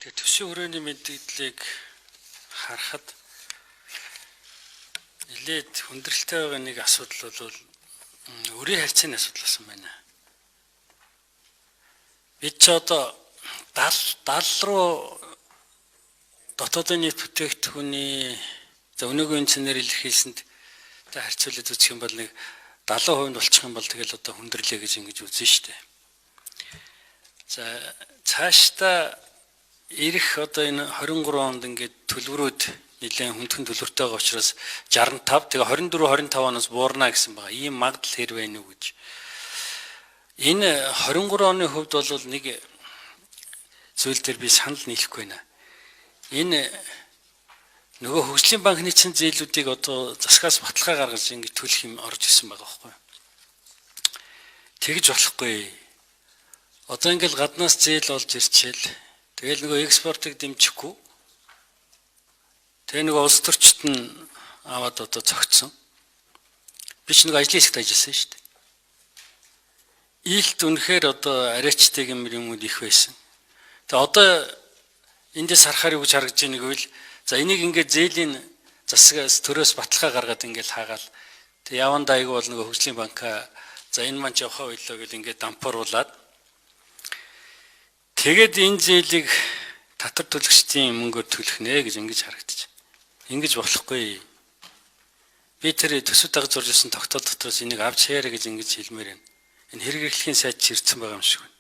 Тэгээ төсвийн хүрээний мэдээллийг харахад нэлээд хүндрэлтэй байгаа нэг асуудал бол өрийн харьцааны асуудал болсон байна. Бид ч одоо 70 руу дотоодын нийт бүтээгдэхүүний өнөөгийн цэнээр илэрхийлсэнд харьцуулаад үзэх юм бол нэг 70% болчих юм бол тэгэл одоо хүндрэлээ гэж ингэж үзнэ шүү дээ. За цаашдаа ирэх одоо энэ 23 онд ингээд төлбөрүүд нэлээд хүндхэн төлбөртэй байгаа учраас 65 тэгээ 24 25 оноос буурна гэсэн байгаа. Ийм магадлал хэр байна уу гэж. Энэ 23 оны хувьд бол нэг зүйл дээр би санал нийлэхгүй байна. Энэ нөгөө хөгжлийн банкны чинь зээлүүдийг одоо засгаас баталгаа гаргаж ингэж төлөх юм орж ирсэн байгаа байхгүй. Тэгж болохгүй. Одоо ингээл гаднаас зээл олж ирчихэл тэгэл нөгөө экспортыг дэмжихгүй. Тэгээ нөгөө улс төрчид нь аваад одоо цогцсон. Би ч нөгөө ажлын хэсэгт ажилласан шүү дээ. Ийхт үнэхээр одоо арайчтай юмуд их байсан. Тэгээ одоо эндээс харахаар юу гэж харагдаж байгааг вэ? За энийг ингээд зээлийн засгаас төрөөс баталгаа гаргаад ингээд хаагаал. Тэг явандаа айгүй бол нөгөө хөгжлийн банка за энэ маань явахаа байлаа гэл ингээд дампууруулад тэгээд энэ зээлийг татвар төлөгчдийн мөнгөөр төлөх нэ гэж ингэж харагдаж. Ингэж болохгүй. Би тэр төсөв дагаж зурж ирсэн тогтоол дотроос энийг авч хаяарэ гэж ингэж хэлмээр байна. Энэ хэрэглэхийн сайд чирдсэн байгаа юм шиг байна.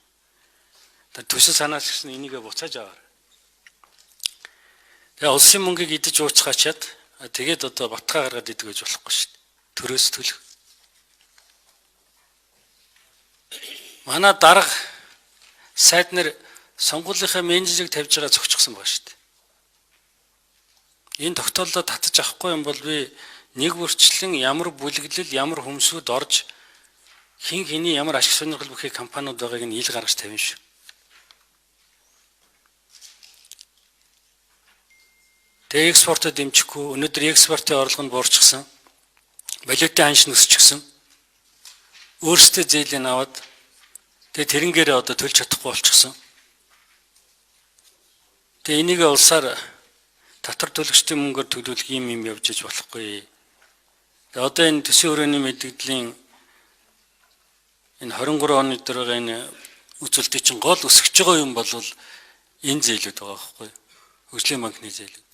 Тэр төсөв санаач гэсэн энийгээ буцааж аваар. Тэгээ улсын мөнгийг идэж ууцгаачаад тэгээд одоо баталгаа гаргаад идэг гэж болохгүй шүү дээ. Төрөөс төлөх. Манай дарга сайд нар сонгуулийнхаа менежерийг тавьж байгаа зогчихсон байна шүү дээ. Энэ тогтоолдоо татаж авахгүй юм бол би нэг бүрчлэн ямар бүлэглэл, ямар хүмсүүд орж хин хэний ямар ашиг сонирхол бүхий компаниуд байгааг нь ил гаргаж тавина шүү. Тэгээ экспортод дэмжихгүй, өнөөдөр экспортын орлого нь буурчихсан. Валютын ханш өсчихсөн. Өөрсдөө зээлийн аваад тэгээ тэрнгээрээ одоо төлж чадахгүй болчихсон. Тэгээ энийг улсаар татвар төлөгчдийн мөнгөөр төлөвлөх юм явж иж болохгүй. Тэгээ одоо энэ төсвийн хүрээний мэдээллийн энэ 23 оны дээр байгаа энэ үзүүлэлтийн чинь гол өсөж байгаа юм бол энэ зээлүүд байгаа байхгүй. Хөгжлийн банкны зээлүүд.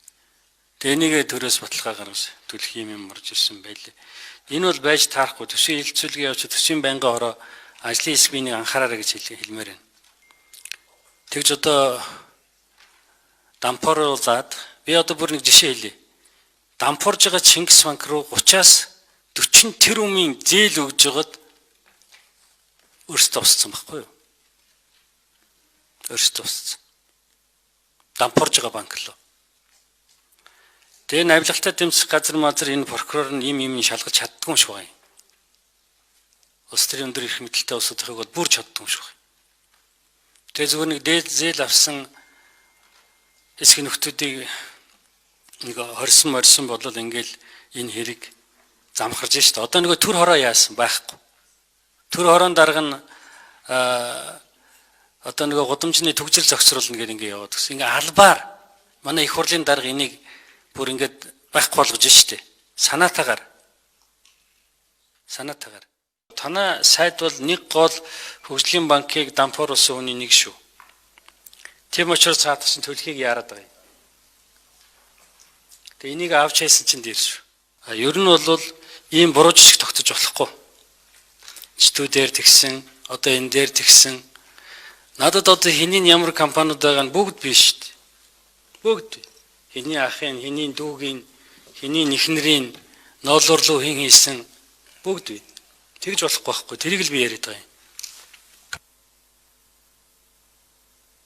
Тэгээ энийгээ төрөөс баталгаа гаргаж төлөх юм орж ирсэн байлээ. Энэ бол байж таарахгүй. Төсвийн хилцүүлгийн явж төсвийн байнгын хороо ажлын хэсгийг анхаараарай гэж хэлмээр байна. Тэгж одоо дампууруулаад би одоо бүр нэг жишээ хэлье. Дампуурж байгаа Чингис банк руу 30-аас 40 тэрбумын зээл өгж байгаад өөрсдөө усцсан байхгүй юу? Өөрсдөө усцсан. Дампуурж байгаа банк лөө. Тэгээ навилгалтай тэмцэх газар мазар энэ прокурор нь юм шалгаж чаддгүй юм шиг байна. Улс төрийн өндөр эрх мэдэлтэй улсуудыг бол бүр чаддгүй юм шиг байна. Тэгээ зөвхөн нэг дээд зээл авсан хэсэг нөхдүүдийг нэг хорсон болол ингээл энэ хэрэг замхарж штэ. Одоо нөгөө төр хороо яасан байхгүй. Төр хороон дарга нь одоо нөгөө гудамжны төгжрөл зохицруулна гэдэг ингээ яваад гэсэн. Ингээ албаар манай их хурлын дарга энийг бүр ингээд байхгүй болгож штэ. Санаатаагаар. Танай сайд бол нэг гол хөгжлийн банкыг дампууруулсан хүний нэг шүү. Тийм учраас цаатсан төлхийг яарад байгаа юм. Тэгээ энийг авч хайсан чинь дээр шүү. Ер нь бол ийм буруу жишг тогтож болохгүй. Читүү дээр тэгсэн, одоо энэ дээр тэгсэн. Надад одоо хэний ямар компаниуд байгаа нь бүгд биш шүү дээ. Бүгд. Хэний ахын, хэний дүүгийн, хэний нэхнэрийн ноолуурлуу хин хийсэн бүгд бий. Тэгж болохгүй байхгүй. Тэрийг л би яриад байгаа юм.